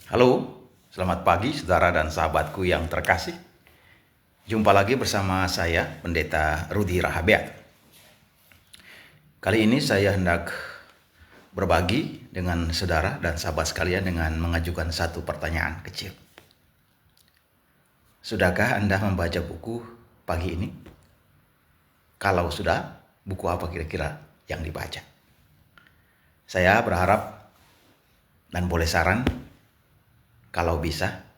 Halo, selamat pagi saudara dan sahabatku yang terkasih. Jumpa lagi bersama saya, Pendeta Rudi Rahabeat. Kali ini saya hendak berbagi dengan saudara dan sahabat sekalian dengan mengajukan satu pertanyaan kecil. Sudahkah Anda membaca buku pagi ini? Kalau sudah, buku apa kira-kira yang dibaca? Saya berharap dan boleh saran, kalau bisa,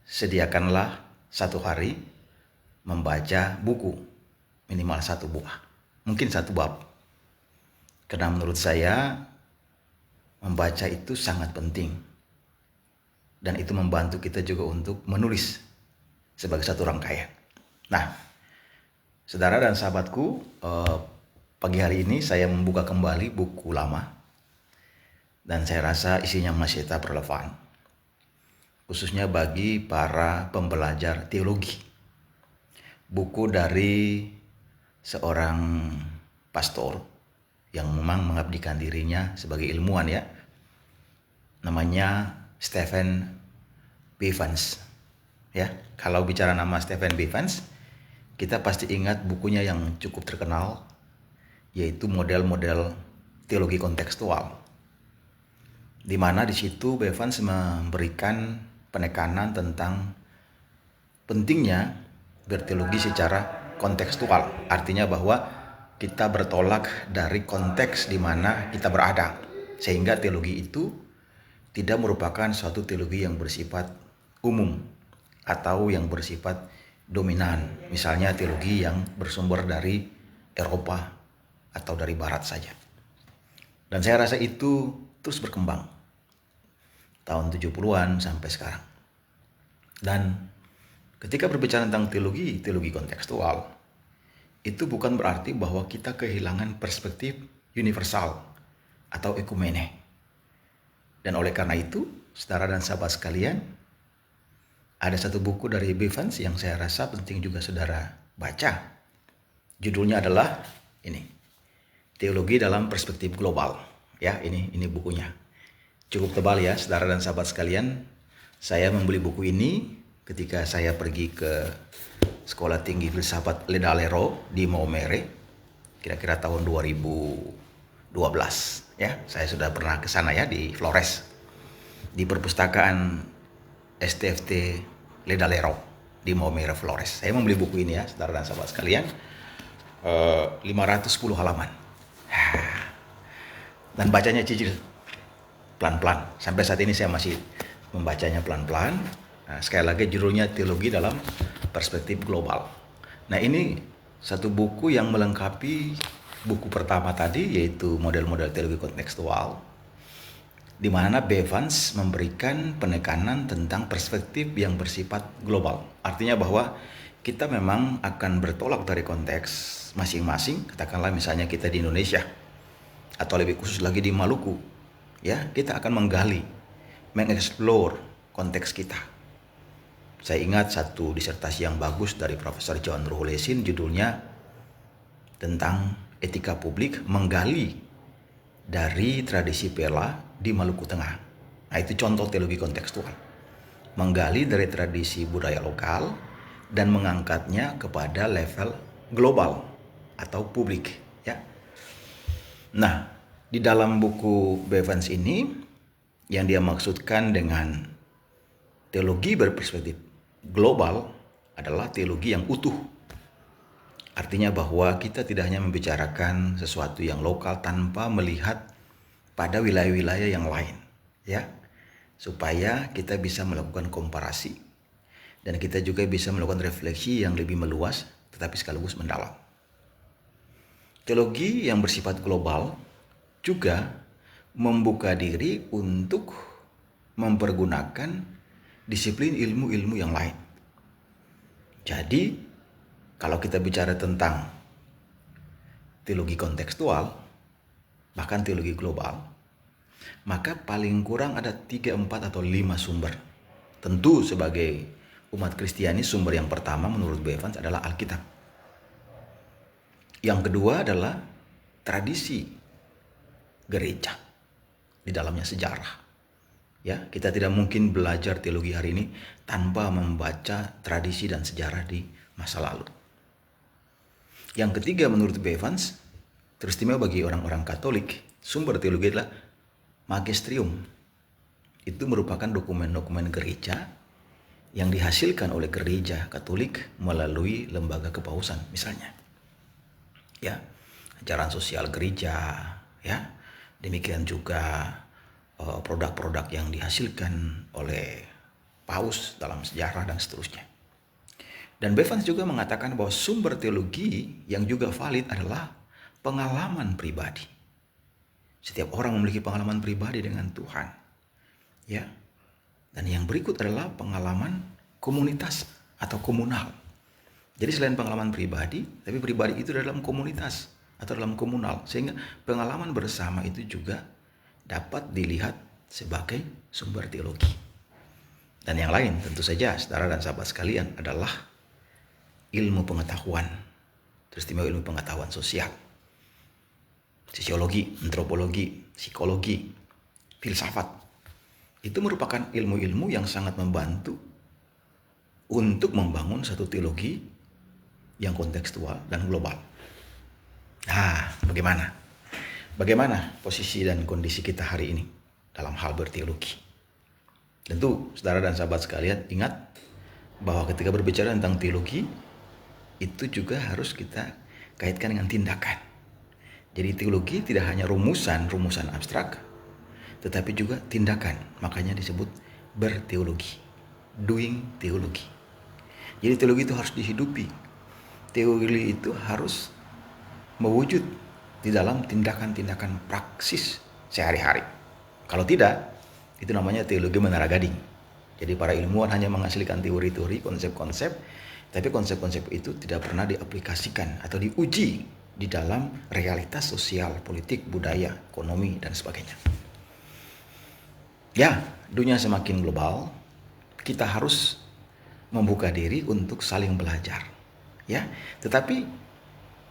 sediakanlah satu hari membaca buku minimal satu buah, mungkin satu bab. Karena menurut saya membaca itu sangat penting dan itu membantu kita juga untuk menulis sebagai satu rangkaian. Nah, saudara dan sahabatku, pagi hari ini saya membuka kembali buku lama dan saya rasa isinya masih tetap relevan, khususnya bagi para pembelajar teologi. Buku dari seorang pastor yang memang mengabdikan dirinya sebagai ilmuwan ya. Namanya Stephen Bevans. Ya, kalau bicara nama Stephen Bevans, kita pasti ingat bukunya yang cukup terkenal, yaitu model-model teologi kontekstual. Di mana di situ Bevans memberikan penekanan tentang pentingnya berteologi secara kontekstual. Artinya bahwa kita bertolak dari konteks di mana kita berada, sehingga teologi itu tidak merupakan suatu teologi yang bersifat umum atau yang bersifat dominan. Misalnya teologi yang bersumber dari Eropa atau dari Barat saja. Dan saya rasa itu terus berkembang tahun 70-an sampai sekarang. Dan ketika berbicara tentang teologi kontekstual, itu bukan berarti bahwa kita kehilangan perspektif universal atau ekumene. Dan oleh karena itu, saudara dan sahabat sekalian, ada satu buku dari Bevans yang saya rasa penting juga saudara baca. Judulnya adalah ini, Teologi dalam Perspektif Global. Ya, ini bukunya. Cukup tebal ya, saudara dan sahabat sekalian. Saya membeli buku ini ketika saya pergi ke Sekolah Tinggi Filsafat Ledalero di Maumere, kira-kira tahun 2012 ya. Saya sudah pernah ke sana ya, di Flores, di perpustakaan STFT Ledalero di Maumere, Flores. Saya membeli buku ini ya, saudara dan sahabat sekalian, 510 halaman. Dan bacanya cicil, pelan-pelan. Sampai saat ini saya masih membacanya pelan-pelan. Nah, sekali lagi judulnya Teologi dalam Perspektif Global. Nah, ini satu buku yang melengkapi buku pertama tadi, yaitu model-model teologi kontekstual, di mana Bevans memberikan penekanan tentang perspektif yang bersifat global. Artinya bahwa kita memang akan bertolak dari konteks masing-masing. Katakanlah misalnya kita di Indonesia, atau lebih khusus lagi di Maluku, ya, kita akan menggali, mengeksplor konteks kita. Saya ingat satu disertasi yang bagus dari Profesor John Ruhulesin, judulnya tentang etika publik, menggali dari tradisi Pela di Maluku Tengah. Nah, itu contoh teologi kontekstual. Menggali dari tradisi budaya lokal dan mengangkatnya kepada level global atau publik, ya. Nah, di dalam buku Bevans ini, yang dia maksudkan dengan teologi berperspektif global adalah teologi yang utuh. Artinya bahwa kita tidak hanya membicarakan sesuatu yang lokal tanpa melihat pada wilayah-wilayah yang lain, ya, supaya kita bisa melakukan komparasi dan kita juga bisa melakukan refleksi yang lebih meluas tetapi sekaligus mendalam. Teologi yang bersifat global juga membuka diri untuk mempergunakan disiplin ilmu-ilmu yang lain. Jadi, kalau kita bicara tentang teologi kontekstual, bahkan teologi global, maka paling kurang ada 3, 4, atau 5 sumber. Tentu sebagai umat Kristiani, sumber yang pertama menurut Bevans adalah Alkitab. Yang kedua adalah tradisi gereja, di dalamnya sejarah. Ya, kita tidak mungkin belajar teologi hari ini tanpa membaca tradisi dan sejarah di masa lalu. Yang ketiga, menurut B. Evans, teristimewa bagi orang-orang Katolik, sumber teologi adalah magisterium. Itu merupakan dokumen-dokumen gereja yang dihasilkan oleh gereja Katolik melalui lembaga kepausan, misalnya. Ya, ajaran sosial gereja, ya. Demikian juga produk-produk yang dihasilkan oleh paus dalam sejarah dan seterusnya. Dan Bevans juga mengatakan bahwa sumber teologi yang juga valid adalah pengalaman pribadi. Setiap orang memiliki pengalaman pribadi dengan Tuhan. Ya. Dan yang berikut adalah pengalaman komunitas atau komunal. Jadi selain pengalaman pribadi, tapi pribadi itu dalam komunitas atau dalam komunal. Sehingga pengalaman bersama itu juga dapat dilihat sebagai sumber teologi. Dan yang lain tentu saja saudara dan sahabat sekalian adalah ilmu pengetahuan. Teristimewa ilmu pengetahuan sosial. Sosiologi, antropologi, psikologi, filsafat. Itu merupakan ilmu-ilmu yang sangat membantu untuk membangun satu teologi yang kontekstual dan global. Nah, bagaimana? Bagaimana posisi dan kondisi kita hari ini dalam hal berteologi? Tentu, saudara dan sahabat sekalian, ingat bahwa ketika berbicara tentang teologi, itu juga harus kita kaitkan dengan tindakan. Jadi teologi tidak hanya rumusan abstrak, tetapi juga tindakan. Makanya disebut berteologi, doing teologi. Jadi teologi itu harus dihidupi. Teologi itu harus mewujud di dalam tindakan-tindakan praksis sehari-hari. Kalau tidak, itu namanya teologi menara gading. Jadi para ilmuwan hanya menghasilkan teori-teori, konsep-konsep, tapi konsep-konsep itu tidak pernah diaplikasikan atau diuji di dalam realitas sosial, politik, budaya, ekonomi, dan sebagainya. Ya, dunia semakin global, kita harus membuka diri untuk saling belajar. Ya, tetapi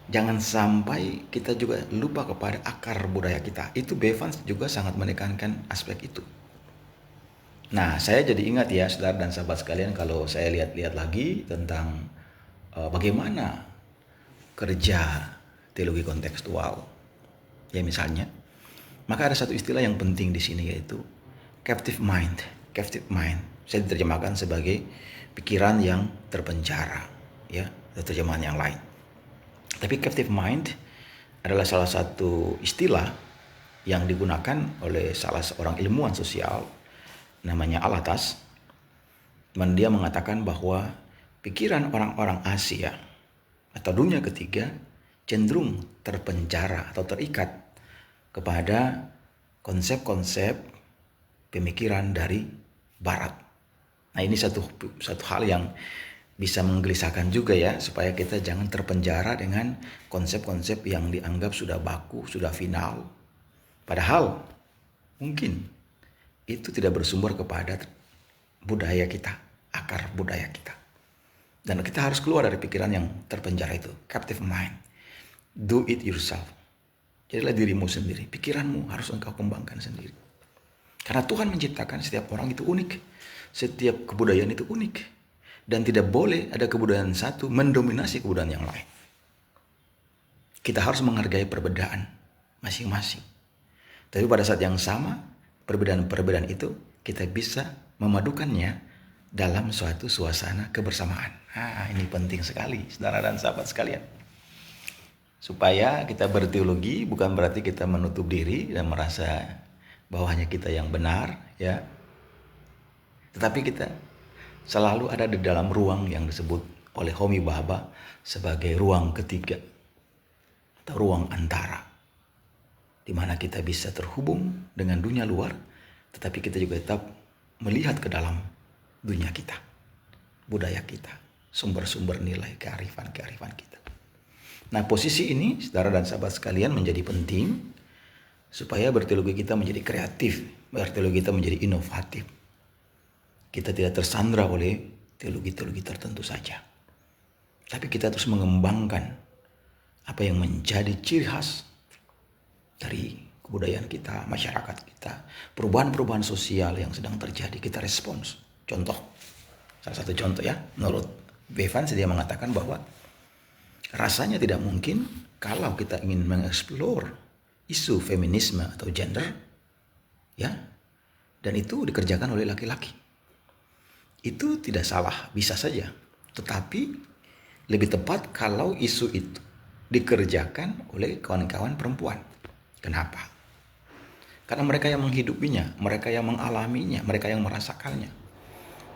jangan sampai kita juga lupa kepada akar budaya kita. Itu Bevans juga sangat menekankan aspek itu. Nah, saya jadi ingat ya, saudara dan sahabat sekalian, kalau saya lihat-lihat lagi tentang bagaimana kerja teologi kontekstual, ya misalnya, maka ada satu istilah yang penting di sini yaitu captive mind. Captive mind, saya diterjemahkan sebagai pikiran yang terpenjara, ya, atau terjemahan yang lain. Tapi captive mind adalah salah satu istilah yang digunakan oleh salah seorang ilmuwan sosial namanya Alatas. Dan dia mengatakan bahwa pikiran orang-orang Asia atau dunia ketiga cenderung terpenjara atau terikat kepada konsep-konsep pemikiran dari Barat. Nah, ini satu hal yang bisa menggelisahkan juga ya, supaya kita jangan terpenjara dengan konsep-konsep yang dianggap sudah baku, sudah final. Padahal mungkin itu tidak bersumber kepada budaya kita, akar budaya kita. Dan kita harus keluar dari pikiran yang terpenjara itu, captive mind. Do it yourself. Jadilah dirimu sendiri, pikiranmu harus engkau kembangkan sendiri. Karena Tuhan menciptakan setiap orang itu unik, setiap kebudayaan itu unik. Dan tidak boleh ada kebudayaan satu mendominasi kebudayaan yang lain. Kita harus menghargai perbedaan masing-masing. Tapi pada saat yang sama, perbedaan-perbedaan itu kita bisa memadukannya dalam suatu suasana kebersamaan. Nah, ini penting sekali, saudara dan sahabat sekalian. Supaya kita berteologi bukan berarti kita menutup diri dan merasa bahwa hanya kita yang benar, ya. Tetapi kita selalu ada di dalam ruang yang disebut oleh Homi Bhabha sebagai ruang ketiga atau ruang antara, di mana kita bisa terhubung dengan dunia luar, tetapi kita juga tetap melihat ke dalam dunia kita, budaya kita, sumber-sumber nilai kearifan-kearifan kita. Nah, posisi ini, saudara dan sahabat sekalian, menjadi penting supaya berteologi kita menjadi kreatif, berteologi kita menjadi inovatif. Kita tidak tersandra oleh teologi-teologi tertentu saja, tapi kita terus mengembangkan apa yang menjadi ciri khas dari kebudayaan kita, masyarakat kita, perubahan-perubahan sosial yang sedang terjadi, kita respons. Contoh, salah satu contoh ya, menurut Bevans dia mengatakan bahwa rasanya tidak mungkin kalau kita ingin mengeksplor isu feminisme atau gender, ya, dan itu dikerjakan oleh laki-laki. Itu tidak salah, bisa saja. Tetapi lebih tepat kalau isu itu dikerjakan oleh kawan-kawan perempuan. Kenapa? Karena mereka yang menghidupinya, mereka yang mengalaminya, mereka yang merasakannya.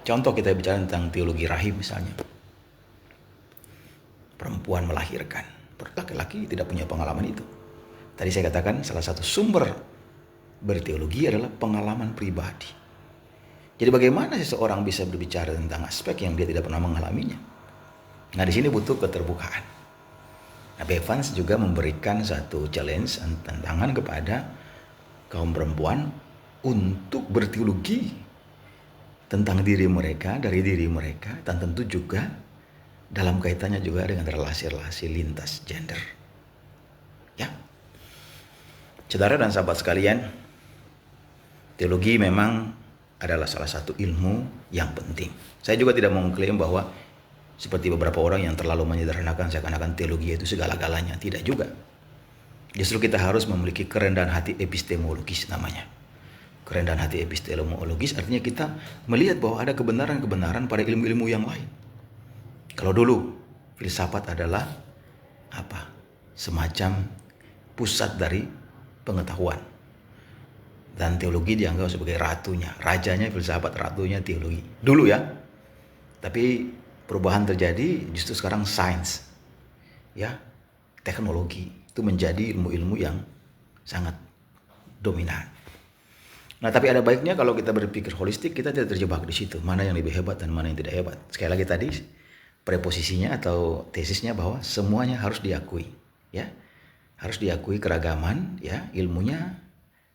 Contoh kita bicara tentang teologi rahim misalnya. Perempuan melahirkan, laki-laki tidak punya pengalaman itu. Tadi saya katakan salah satu sumber berteologi adalah pengalaman pribadi. Jadi bagaimana seseorang bisa berbicara tentang aspek yang dia tidak pernah mengalaminya? Nah, di sini butuh keterbukaan. Nah, Bevans juga memberikan satu challenge, tantangan kepada kaum perempuan untuk berteologi tentang diri mereka, dari diri mereka, dan tentu juga dalam kaitannya juga dengan relasi-relasi lintas gender. Ya, saudara dan sahabat sekalian, teologi memang adalah salah satu ilmu yang penting. Saya juga tidak mengklaim bahwa seperti beberapa orang yang terlalu menyederhanakan seakan-akan teologi itu segala-galanya. Tidak juga. Justru kita harus memiliki kerendahan hati epistemologis namanya. Kerendahan hati epistemologis artinya kita melihat bahwa ada kebenaran-kebenaran pada ilmu-ilmu yang lain. Kalau dulu filsafat adalah apa? Semacam pusat dari pengetahuan. Dan teologi dianggap sebagai ratunya, rajanya filsafat, ratunya teologi. Dulu ya. Tapi perubahan terjadi justru sekarang sains. Ya, teknologi itu menjadi ilmu-ilmu yang sangat dominan. Nah, tapi ada baiknya kalau kita berpikir holistik, kita tidak terjebak di situ. Mana yang lebih hebat dan mana yang tidak hebat. Sekali lagi tadi preposisinya atau tesisnya bahwa semuanya harus diakui, ya. Harus diakui keragaman, ya, ilmunya,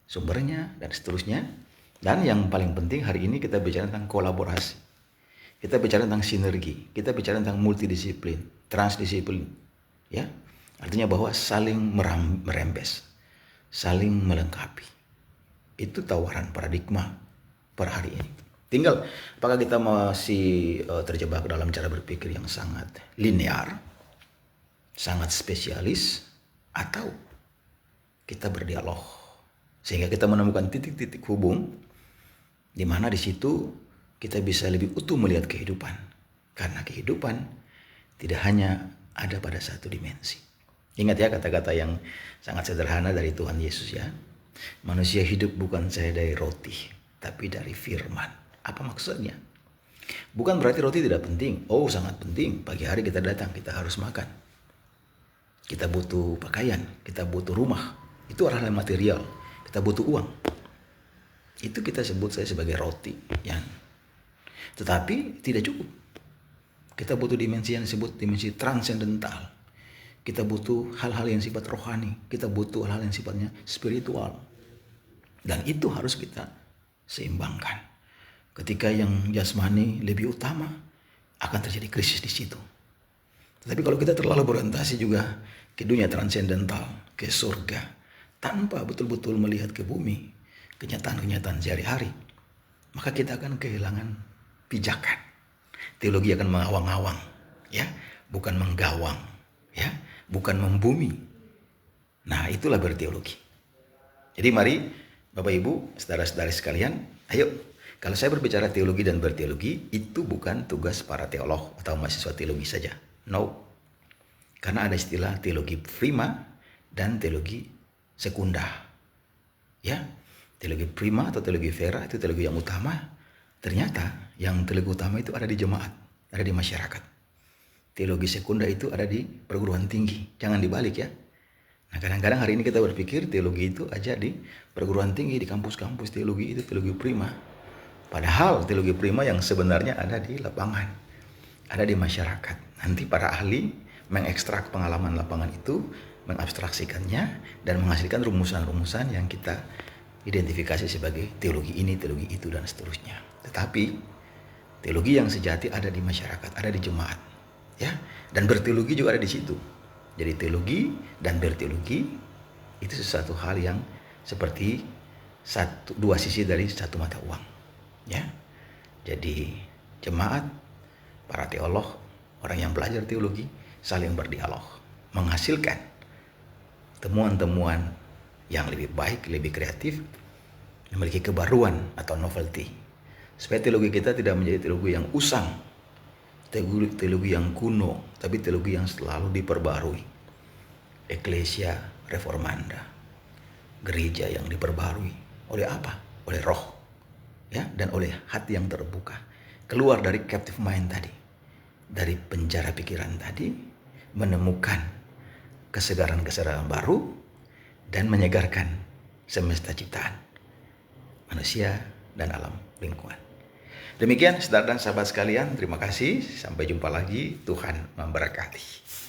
sumbernya, dan seterusnya. Dan yang paling penting hari ini kita bicara tentang kolaborasi. Kita bicara tentang sinergi. Kita bicara tentang multidisiplin, transdisiplin. Ya, artinya bahwa saling merembes, saling melengkapi. Itu tawaran paradigma per hari ini. Tinggal apakah kita masih terjebak dalam cara berpikir yang sangat linear, sangat spesialis, atau kita berdialog. Sehingga kita menemukan titik-titik hubung di mana di situ kita bisa lebih utuh melihat kehidupan. Karena kehidupan tidak hanya ada pada satu dimensi. Ingat ya kata-kata yang sangat sederhana dari Tuhan Yesus ya. Manusia hidup bukan saja dari roti, tapi dari firman. Apa maksudnya? Bukan berarti roti tidak penting. Oh, sangat penting. Pagi hari kita datang, kita harus makan. Kita butuh pakaian, kita butuh rumah. Itu hal-hal material. Kita butuh uang. Itu kita sebut saya sebagai roti. Ya. Tetapi tidak cukup. Kita butuh dimensi yang disebut dimensi transendental. Kita butuh hal-hal yang sifat rohani. Kita butuh hal-hal yang sifatnya spiritual. Dan itu harus kita seimbangkan. Ketika yang jasmani lebih utama, akan terjadi krisis di situ. Tetapi kalau kita terlalu berorientasi juga ke dunia transendental, ke surga, tanpa betul-betul melihat ke bumi, kenyataan-kenyataan sehari-hari, maka kita akan kehilangan pijakan. Teologi akan mengawang-awang, ya, bukan menggawang, ya, bukan membumi. Nah, itulah berteologi. Jadi mari Bapak Ibu, saudara-saudari sekalian, ayo, kalau saya berbicara teologi dan berteologi, itu bukan tugas para teolog atau mahasiswa teologi saja. No. Karena ada istilah teologi prima dan teologi sekunda. Ya, teologi prima atau teologi vera itu teologi yang utama. Ternyata yang teologi utama itu ada di jemaat, ada di masyarakat. Teologi sekunda itu ada di perguruan tinggi. Jangan dibalik ya. Nah, kadang-kadang hari ini kita berpikir teologi itu aja di perguruan tinggi, di kampus-kampus, teologi itu teologi prima. Padahal teologi prima yang sebenarnya ada di lapangan, ada di masyarakat. Nanti para ahli mengekstrak pengalaman lapangan itu, mengabstraksikannya, dan menghasilkan rumusan-rumusan yang kita identifikasi sebagai teologi ini, teologi itu, dan seterusnya. Tetapi teologi yang sejati ada di masyarakat, ada di jemaat, ya, dan berteologi juga ada di situ. Jadi teologi dan berteologi itu sesuatu hal yang seperti dua sisi dari satu mata uang. Ya, jadi jemaat, para teolog, orang yang belajar teologi saling berdialog, menghasilkan temuan-temuan yang lebih baik, lebih kreatif, memiliki kebaruan atau novelty, supaya teologi kita tidak menjadi teologi yang usang, teologi yang kuno, tapi teologi yang selalu diperbarui. Eklesia reformanda, gereja yang diperbarui oleh apa? Oleh roh, ya, dan oleh hati yang terbuka, keluar dari captive mind tadi, dari penjara pikiran tadi, menemukan kesegaran-kesegaran baru dan menyegarkan semesta ciptaan manusia dan alam lingkungan. Demikian saudara dan sahabat sekalian, terima kasih. Sampai jumpa lagi. Tuhan memberkati.